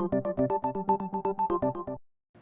The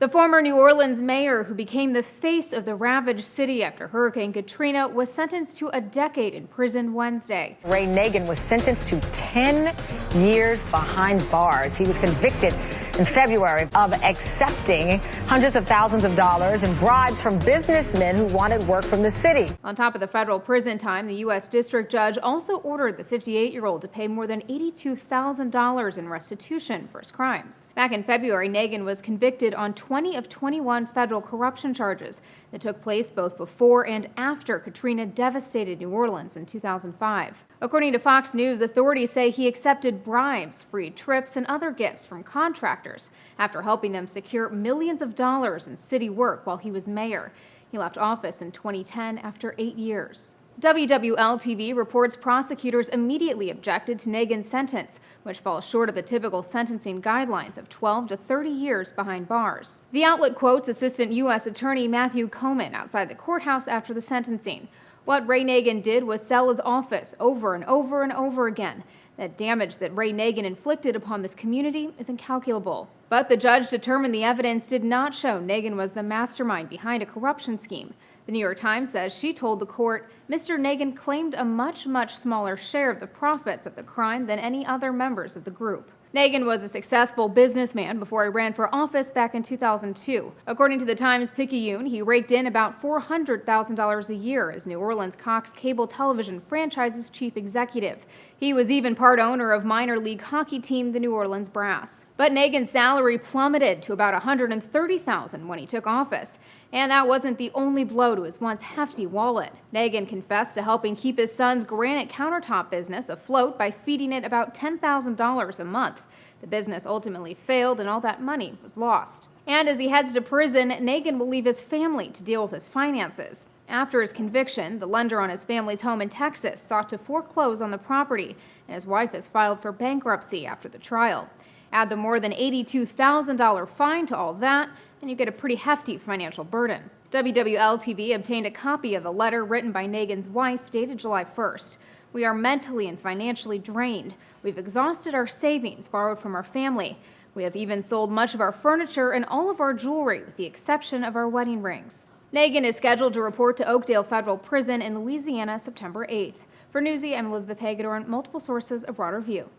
former New Orleans mayor, who became the face of the ravaged city after Hurricane Katrina, was sentenced to a decade in prison Wednesday. Ray Nagin was sentenced to 10 years behind bars. He was convicted in February of accepting hundreds of thousands of dollars in bribes from businessmen who wanted work from the city. On top of the federal prison time, the U.S. district judge also ordered the 58-year-old to pay more than $82,000 in restitution for his crimes. Back in February, Nagin was convicted on 20 of 21 federal corruption charges that took place both before and after Katrina devastated New Orleans in 2005. According to Fox News, authorities say he accepted bribes, free trips, and other gifts from contractors after helping them secure millions of dollars in city work while he was mayor. He left office in 2010 after 8 years. WWL-TV reports prosecutors immediately objected to Nagin's sentence, which falls short of the typical sentencing guidelines of 12 to 30 years behind bars. The outlet quotes Assistant U.S. Attorney Matthew Coman outside the courthouse after the sentencing. What Ray Nagin did was sell his office over and over and over again. The damage that Ray Nagin inflicted upon this community is incalculable. But the judge determined the evidence did not show Nagin was the mastermind behind a corruption scheme. The New York Times says she told the court Mr. Nagin claimed a much smaller share of the profits of the crime than any other members of the group. Nagin was a successful businessman before he ran for office back in 2002. According to the Times-Picayune, he raked in about $400,000 a year as New Orleans Cox cable television franchise's chief executive. He was even part owner of minor league hockey team the New Orleans Brass. But Nagin's salary plummeted to about $130,000 when he took office. And that wasn't the only blow to his once hefty wallet. Nagin confessed to helping keep his son's granite countertop business afloat by feeding it about $10,000 a month. The business ultimately failed and all that money was lost. And as he heads to prison, Nagin will leave his family to deal with his finances. After his conviction, the lender on his family's home in Texas sought to foreclose on the property, and his wife has filed for bankruptcy after the trial. Add the more than $82,000 fine to all that, and you get a pretty hefty financial burden. WWL-TV obtained a copy of a letter written by Nagin's wife dated July 1st. "We are mentally and financially drained. We've exhausted our savings borrowed from our family. We have even sold much of our furniture and all of our jewelry with the exception of our wedding rings." Nagin is scheduled to report to Oakdale Federal Prison in Louisiana September 8th. For Newsy, I'm Elizabeth Hagedorn, multiple sources, a broader view.